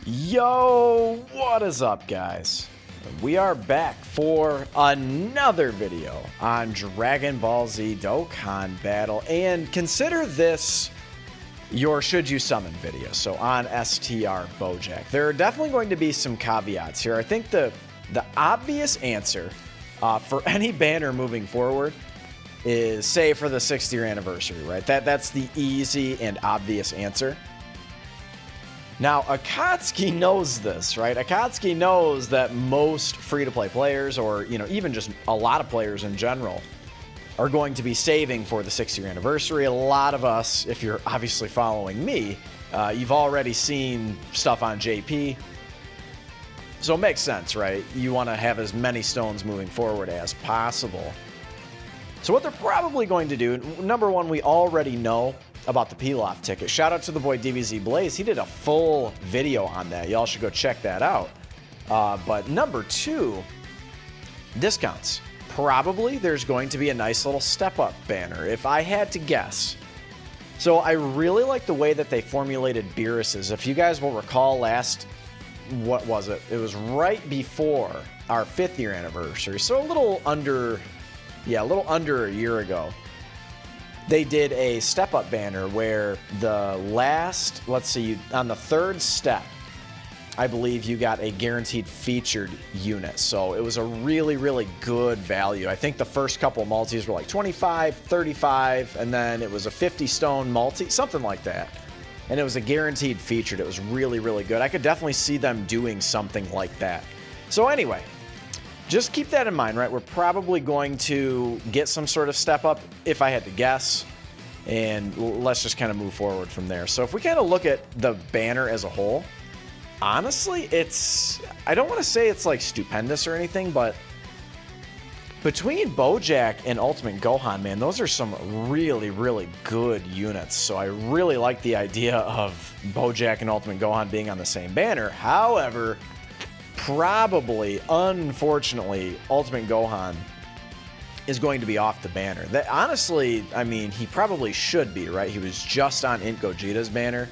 Yo, what is up, guys? We are back for another video on Dragon Ball Z Dokkan Battle, and consider this your should you summon video, so on STR Boujack. There are definitely going to be some caveats here. I think the obvious answer for any banner moving forward is, say, for the 6th year anniversary, right? That's the easy and obvious answer. Now, Akatsuki knows this, right? Akatsuki knows that most free-to-play players, or, even just a lot of players in general, are going to be saving for the 6th year anniversary. A lot of us, if you're obviously following me, you've already seen stuff on JP. So it makes sense, right? You want to have as many stones moving forward as possible. So what they're probably going to do, number one, we already know about the peel-off ticket. Shout out to the boy DBZ Blaze. He did a full video on that. Y'all should go check that out. But number two, discounts. Probably there's going to be a nice little step-up banner, if I had to guess. So I really like the way that they formulated Beerus's. If you guys will recall what was it? It was right before our 5th year anniversary. So a little under a year ago. They did a step-up banner where the last, let's see, on the 3rd step, I believe you got a guaranteed featured unit. So it was a really, really good value. I think the first couple multis were like 25, 35, and then it was a 50 stone multi, something like that. And it was a guaranteed featured. It was really, really good. I could definitely see them doing something like that. So anyway, just keep that in mind, right? We're probably going to get some sort of step up, if I had to guess, and let's just kind of move forward from there. So if we kind of look at the banner as a whole, honestly, I don't want to say it's like stupendous or anything, but between Boujack and Ultimate Gohan, man, those are some really, really good units. So I really like the idea of Boujack and Ultimate Gohan being on the same banner. However, probably, unfortunately, Ultimate Gohan is going to be off the banner. That honestly, I mean, he probably should be, right? He was just on Int Gogeta's banner.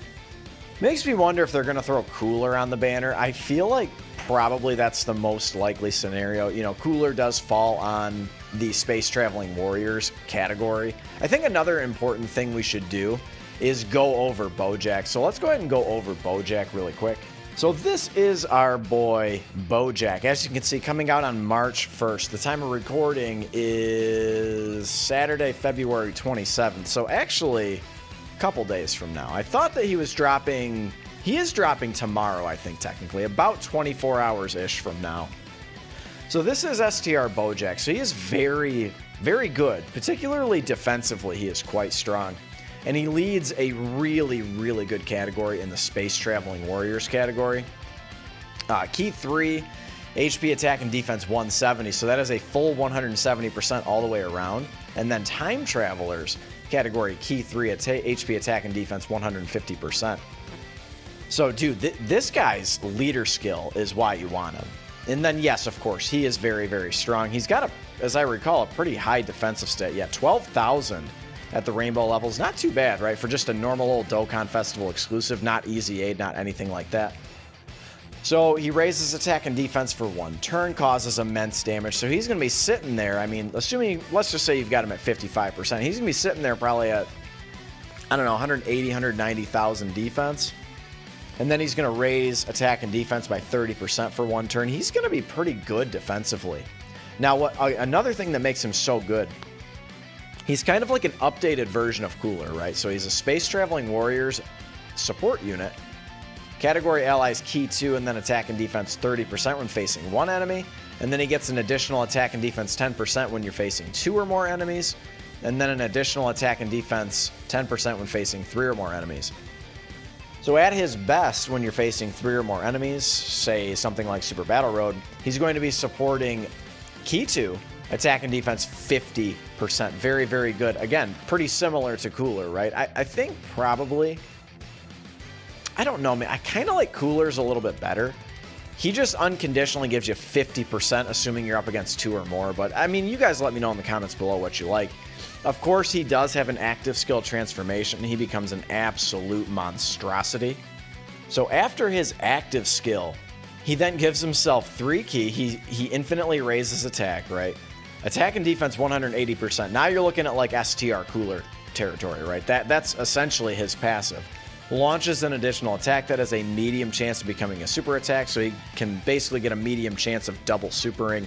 Makes me wonder if they're going to throw Cooler on the banner. I feel like probably that's the most likely scenario. Cooler does fall on the Space Traveling Warriors category. I think another important thing we should do is go over Boujack. So let's go ahead and go over Boujack really quick. So this is our boy Boujack. As you can see, coming out on March 1st. The time of recording is Saturday, February 27th. So actually, a couple days from now. I thought that he is dropping tomorrow, I think, technically. About 24 hours-ish from now. So this is STR Boujack. So he is very, very good. Particularly defensively, he is quite strong. And he leads a really, really good category in the Space Traveling Warriors category. Key 3, HP attack and defense 170, so that is a full 170% all the way around. And then Time Travelers category, Key 3, HP attack and defense 150%. So, dude, this guy's leader skill is why you want him. And then, yes, of course, he is very, very strong. He's got, as I recall, a pretty high defensive stat. Yeah, 12,000. At the rainbow levels. Not too bad, right? For just a normal old Dokkan Festival exclusive, not easy aid, not anything like that. So he raises attack and defense for 1 turn, causes immense damage. So he's going to be sitting there, I mean, assuming, let's just say you've got him at 55%. He's going to be sitting there probably at, I don't know, 180, 190,000 defense. And then he's going to raise attack and defense by 30% for 1 turn. He's going to be pretty good defensively. Now, another thing that makes him so good, he's kind of like an updated version of Cooler, right? So he's a Space Traveling Warriors support unit. Category allies Key 2 and then attack and defense 30% when facing 1 enemy. And then he gets an additional attack and defense 10% when you're facing 2 or more enemies. And then an additional attack and defense 10% when facing 3 or more enemies. So at his best, when you're facing 3 or more enemies, say something like Super Battle Road, he's going to be supporting Key 2, attack and defense 50%. Very, very good. Again, pretty similar to Cooler, right? I think probably, I don't know, man. I kind of like Cooler's a little bit better. He just unconditionally gives you 50%, assuming you're up against 2 or more. But, I mean, you guys let me know in the comments below what you like. Of course, he does have an active skill transformation. He becomes an absolute monstrosity. So after his active skill, he then gives himself 3 ki. He infinitely raises attack, right? Attack and defense 180%. Now you're looking at like STR cooler territory, right? That's essentially his passive. Launches an additional attack that has a medium chance of becoming a super attack, so he can basically get a medium chance of double supering.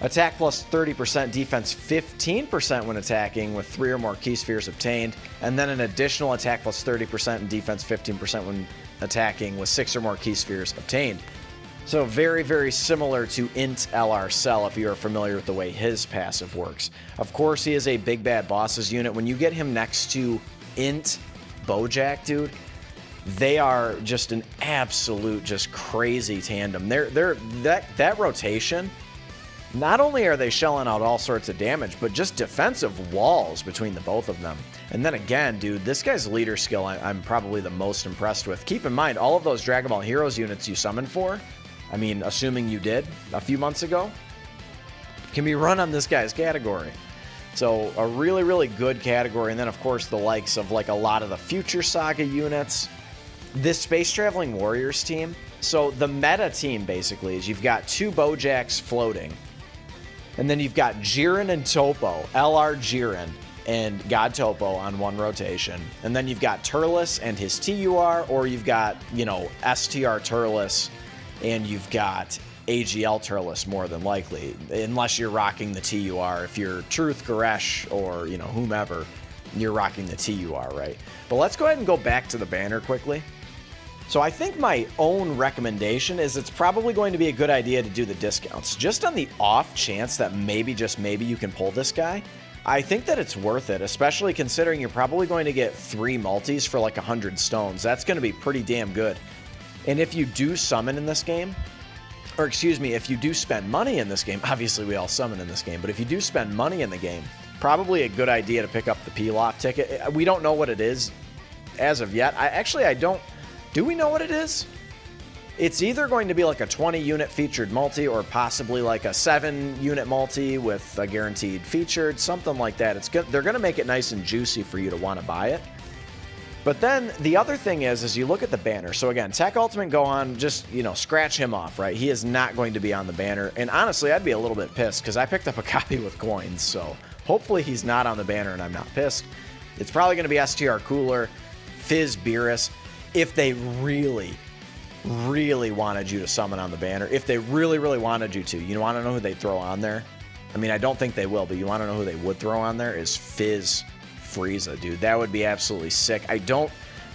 Attack plus 30%, defense 15% when attacking with 3 or more key spheres obtained, and then an additional attack plus 30% and defense 15% when attacking with 6 or more key spheres obtained. So very, very similar to Int LR Cell if you are familiar with the way his passive works. Of course, he is a big bad bosses unit. When you get him next to Int Boujack, dude, they are just an absolute just crazy tandem. That rotation. Not only are they shelling out all sorts of damage, but just defensive walls between the both of them. And then again, dude, this guy's leader skill I'm probably the most impressed with. Keep in mind, all of those Dragon Ball Heroes units you summoned for, I mean, assuming you did a few months ago, can be run on this guy's category. So a really, really good category. And then, of course, the likes of like a lot of the Future Saga units. This Space Traveling Warriors team. So the meta team basically is you've got 2 Bojacks floating. And then you've got Jiren and Topo, LR Jiren and God Topo on one rotation. And then you've got Turles and his TUR, or you've got, you know, STR Turles and you've got AGL Turles more than likely, unless you're rocking the TUR. If you're Truth Goresh or, you know, whomever, you're rocking the TUR, right? But let's go ahead and go back to the banner quickly. So I think my own recommendation is it's probably going to be a good idea to do the discounts. Just on the off chance that maybe, just maybe, you can pull this guy, I think that it's worth it, especially considering you're probably going to get 3 multis for like 100 stones. That's going to be pretty damn good. And if you do summon in this game, or excuse me, if you do spend money in this game, obviously we all summon in this game, but if you do spend money in the game, probably a good idea to pick up the Pilaf ticket. We don't know what it is as of yet. I don't. Do we know what it is? It's either going to be like a 20 unit featured multi or possibly like a 7 unit multi with a guaranteed featured, something like that. It's good. They're going to make it nice and juicy for you to want to buy it. But then the other thing is you look at the banner. So again, Tech Ultimate Gohan, just, you know, scratch him off, right? He is not going to be on the banner. And honestly, I'd be a little bit pissed because I picked up a copy with coins. So hopefully he's not on the banner and I'm not pissed. It's probably going to be STR Cooler, Fizz Beerus. If they really, really wanted you to summon on the banner, if they really, really wanted you to, you want to know who they'd throw on there? I mean, I don't think they will, but you want to know who they would throw on there is Fizz Frieza, dude. That would be absolutely sick.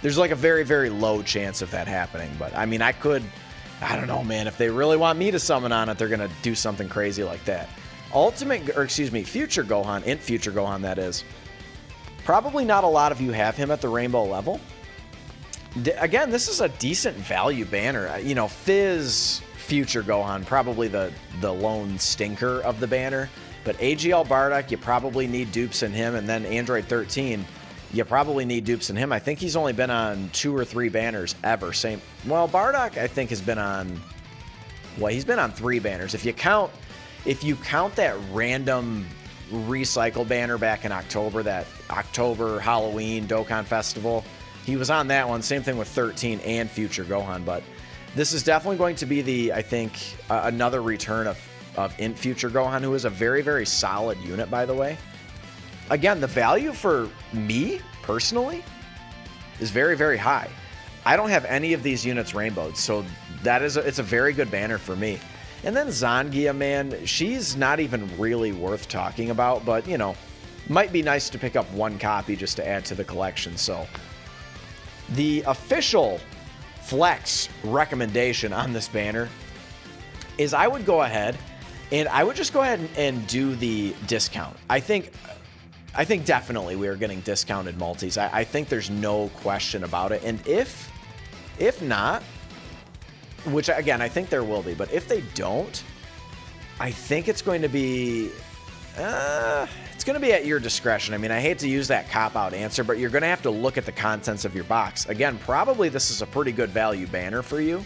There's like a very, very low chance of that happening, but I mean, I don't know, man. If they really want me to summon on it, they're going to do something crazy like that. Future Gohan, Int Future Gohan, that is. Probably not a lot of you have him at the rainbow level. Again, this is a decent value banner. You know, Fizz Future Gohan, probably the lone stinker of the banner. But AGL Bardock, you probably need dupes in him. And then Android 13, you probably need dupes in him. I think he's only been on 2 or 3 banners ever. Well, Bardock, I think, has been on... Well, he's been on 3 banners. If you count that random recycle banner back in October, that October Halloween Dokkan Festival... He was on that one. Same thing with 13 and Future Gohan. But this is definitely going to be another return of Int Future Gohan, who is a very, very solid unit, by the way. Again, the value for me, personally, is very, very high. I don't have any of these units rainbowed, so it's a very good banner for me. And then Zangia, man, she's not even really worth talking about, but, you know, might be nice to pick up 1 copy just to add to the collection, so... The official flex recommendation on this banner is I would go ahead and I would just go ahead and do the discount. I think definitely we are getting discounted multis. I think there's no question about it. And if not, which again, I think there will be, but if they don't, I think it's going to be... it's going to be at your discretion. I mean, I hate to use that cop-out answer, but you're going to have to look at the contents of your box. Again, probably this is a pretty good value banner for you.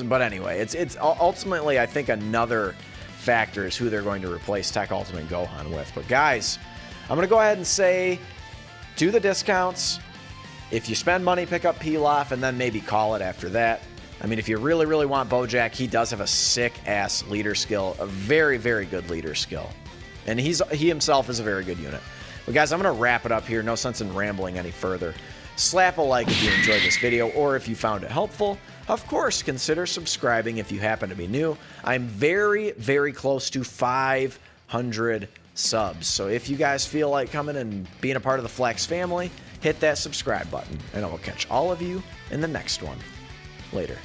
But anyway, it's ultimately, I think, another factor is who they're going to replace Tech Ultimate Gohan with. But guys, I'm going to go ahead and say, do the discounts. If you spend money, pick up Pilaf, and then maybe call it after that. I mean, if you really, really want Boujack, he does have a sick-ass leader skill, a very, very good leader skill. And he himself is a very good unit. But guys, I'm going to wrap it up here. No sense in rambling any further. Slap a like if you enjoyed this video or if you found it helpful. Of course, consider subscribing if you happen to be new. I'm very, very close to 500 subs. So if you guys feel like coming and being a part of the Flex family, hit that subscribe button. And I will catch all of you in the next one. Later.